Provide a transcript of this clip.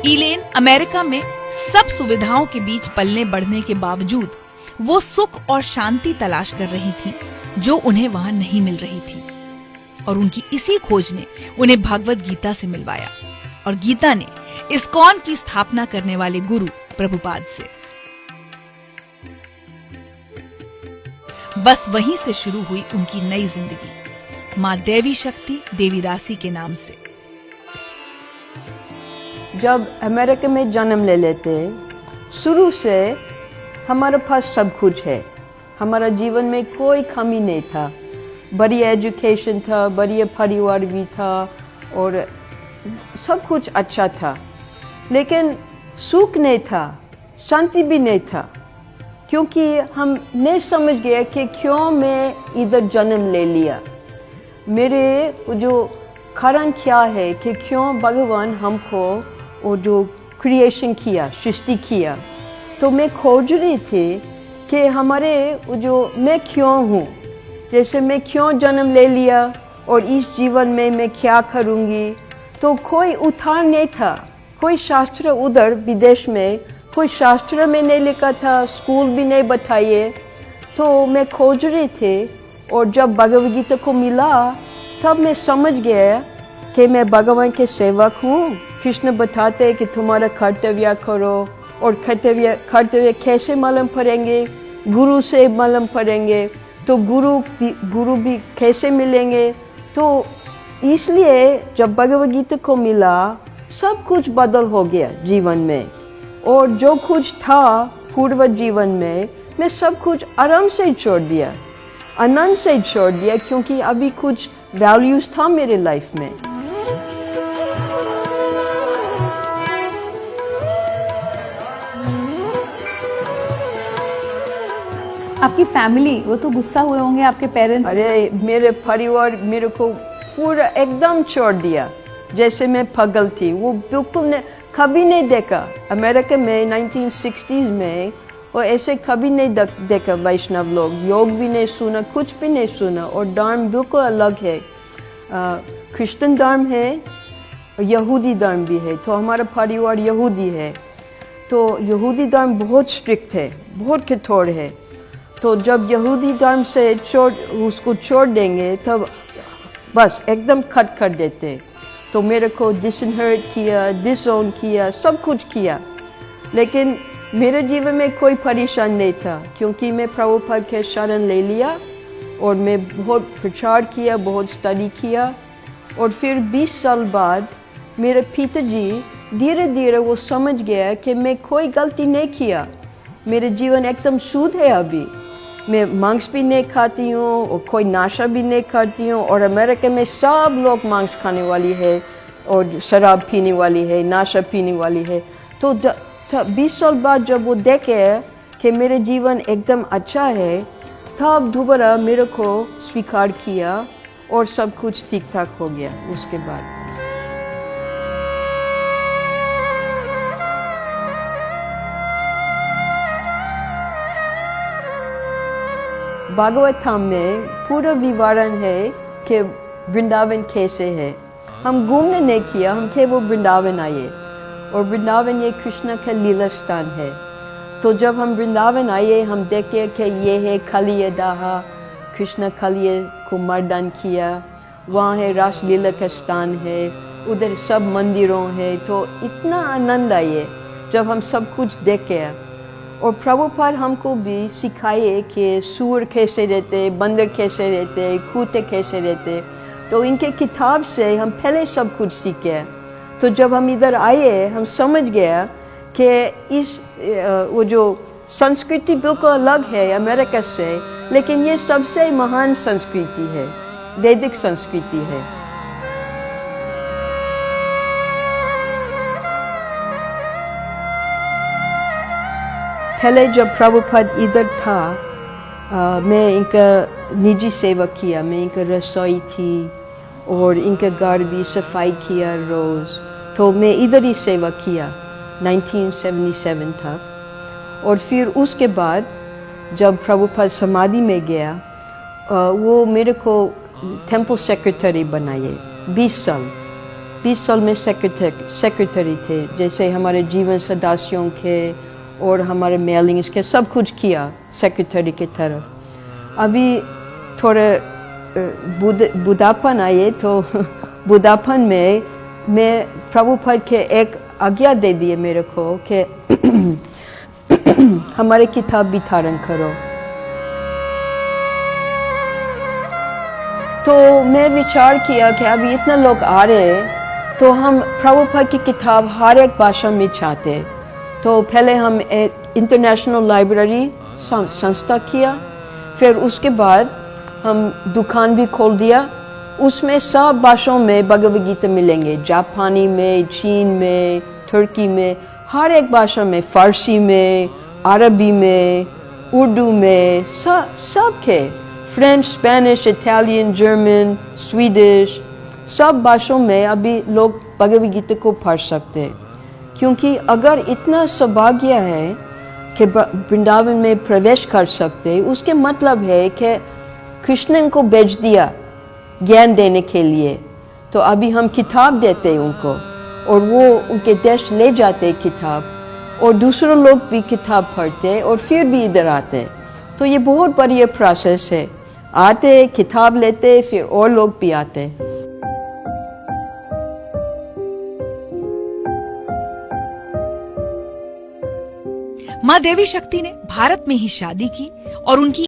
इलेन America में सब सुविधाओं के बीच पलने बढ़ने के बावजूद वो सुख और शांति तलाश कर रही थी जो उन्हें वहां नहीं मिल रही थी। और उनकी इसी खोज ने उन्हें भगवत गीता से मिलवाया और गीता ने इस्कॉन की स्थापना करने वाले गुरु प्रभुपाद से। बस वहीं से शुरू हुई उनकी नई जिंदगी, मां देवी शक्ति देवीदासी के नाम से। जब अमेरिका में जन्म ले लेते, शुरू से हमारे पास सब कुछ है। हमारा जीवन में कोई कमी नहीं था। बढ़िया एजुकेशन था, बढ़िया परिवार भी था और सब कुछ अच्छा था, लेकिन सुख नहीं था, शांति भी नहीं था, क्योंकि हम नहीं समझ गए कि क्यों मैं इधर जन्म ले लिया। मेरे जो कारण क्या है कि क्यों भगवान हमको वो जो क्रिएशन किया, सृष्टि किया। तो मैं खोज रही थी कि हमारे जो मैं क्यों हूँ, जैसे मैं क्यों जन्म ले लिया और इस जीवन में मैं क्या करूँगी। तो कोई उत्तर नहीं था, कोई शास्त्र उधर विदेश में कोई शास्त्र में नहीं लिखा था, स्कूल भी नहीं बताइए। तो मैं खोज रही थी और जब भगवद गीता को मिला तब मैं समझ गया कि मैं भगवान के सेवक हूँ। कृष्ण बताते कि तुम्हारा कर्तव्य करो, और कर्तव्य कैसे मालूम पड़ेंगे, गुरु से मालूम पड़ेंगे। तो गुरु भी कैसे मिलेंगे। तो इसलिए जब भगवद गीता को मिला सब कुछ बदल हो गया जीवन में। और जो कुछ था पूर्व जीवन में मैं सब कुछ आराम से छोड़ दिया, आनंद से छोड़ दिया, क्योंकि अभी कुछ वैल्यूज था मेरे लाइफ में। आपकी फैमिली, वो तो गुस्सा हुए होंगे आपके पेरेंट्स? अरे मेरे परिवार मेरे को पूरा एकदम छोड़ दिया, जैसे मैं पागल थी। वो बिल्कुल कभी नहीं देखा। अमेरिका में 1960s में वो ऐसे कभी नहीं देखा। वैष्णव लोग योग भी नहीं सुना, कुछ भी नहीं सुना, और धर्म बिल्कुल अलग है। क्रिश्चियन धर्म है, यहूदी धर्म भी है। तो हमारा परिवार यहूदी है, तो यहूदी धर्म बहुत स्ट्रिक्ट है, बहुत कठोर है। तो जब यहूदी धर्म से उसको छोड़ देंगे तब बस एकदम कट कर देते। तो मेरे को डिसहर्ट किया, डिसओन किया, सब कुछ किया, लेकिन मेरे जीवन में कोई परेशान नहीं था, क्योंकि मैं प्रभुपाद के शरण ले लिया और मैं बहुत प्रचार किया, बहुत स्टडी किया। और फिर 20 साल बाद मेरे पिताजी धीरे धीरे वो समझ गया कि मैं कोई गलती नहीं किया, मेरे जीवन एकदम शुद्ध है। अभी मैं मांस भी नहीं खाती हूँ और कोई नशा भी नहीं करती हूँ। और अमेरिका में सब लोग मांस खाने वाली है और शराब पीने वाली है, नशा पीने वाली है। तो 20 साल बाद जब वो देखे कि मेरे जीवन एकदम अच्छा है, तब दोबारा मेरे को स्वीकार किया और सब कुछ ठीक ठाक हो गया उसके बाद। भागवतम में पूरा विवरण है कि वृंदावन कैसे है। हम घूमने नहीं किया, हम केवल वृंदावन आए, और वृंदावन ये कृष्ण का लीला स्थान है। तो जब हम वृंदावन आए हम देखे कि ये है खलिय दाहा, कृष्ण खलिय को मर्दन किया, वहाँ है रासलीला का स्थान है, उधर सब मंदिरों है। तो इतना आनंद आए जब हम सब कुछ देखे। और प्रभुपाद हमको भी सिखाए कि सूअर कैसे रहते, बंदर कैसे रहते, कुत्ते कैसे रहते। तो इनके किताब से हम पहले सब कुछ सीखे। तो जब हम इधर आए हम समझ गया कि इस वो जो संस्कृति बिल्कुल अलग है अमेरिका से, लेकिन ये सबसे महान संस्कृति है, वैदिक संस्कृति है। पहले जब प्रभुपाद इधर था मैं इनका निजी सेवा किया, मैं इनका रसोई थी और इनका घर भी सफाई किया रोज़। तो मैं इधर ही सेवा किया 1977 तक। और फिर उसके बाद जब प्रभुपाद समाधि में गया वो मेरे को टेम्पल सेक्रेटरी बनाए 20 साल। 20 साल में सेक्रेटरी थे, जैसे हमारे जीवन सदस्यों के और हमारे मेलिंग्स के सब कुछ किया सेक्रेटरी की तरफ। अभी थोड़ा बुढ़ापन आए तो बुढ़ापन में मैं प्रभुपाद के एक आज्ञा दे दिए मेरे को कि हमारे किताब वितरण करो। तो मैं विचार किया कि अभी इतना लोग आ रहे हैं तो हम प्रभुपाद की किताब हर एक भाषा में चाहते। तो पहले हम एक इंटरनेशनल लाइब्रेरी संस्था किया, फिर उसके बाद हम दुकान भी खोल दिया। उसमें सब भाषाओं में भगवद गीता मिलेंगे, जापानी में, चीन में, तुर्की में, हर एक भाषा में, फारसी में, अरबी में, उर्दू में, सब के French, Spanish, Italian, German, Swedish, सब भाषाओं में अभी लोग भगवद गीता को पढ़ सकते हैं। क्योंकि अगर इतना सौभाग्य है कि वृंदावन में प्रवेश कर सकते, उसके मतलब है कि कृष्ण को भेज दिया ज्ञान देने के लिए। तो अभी हम किताब देते हैं उनको और वो उनके देश ले जाते किताब, और दूसरे लोग भी किताब पढ़ते और फिर भी इधर आते। तो ये बहुत बढ़िया प्रोसेस है, आते किताब लेते फिर और लोग भी आते। माँ देवी शक्ति ने भारत में ही शादी की और उनकी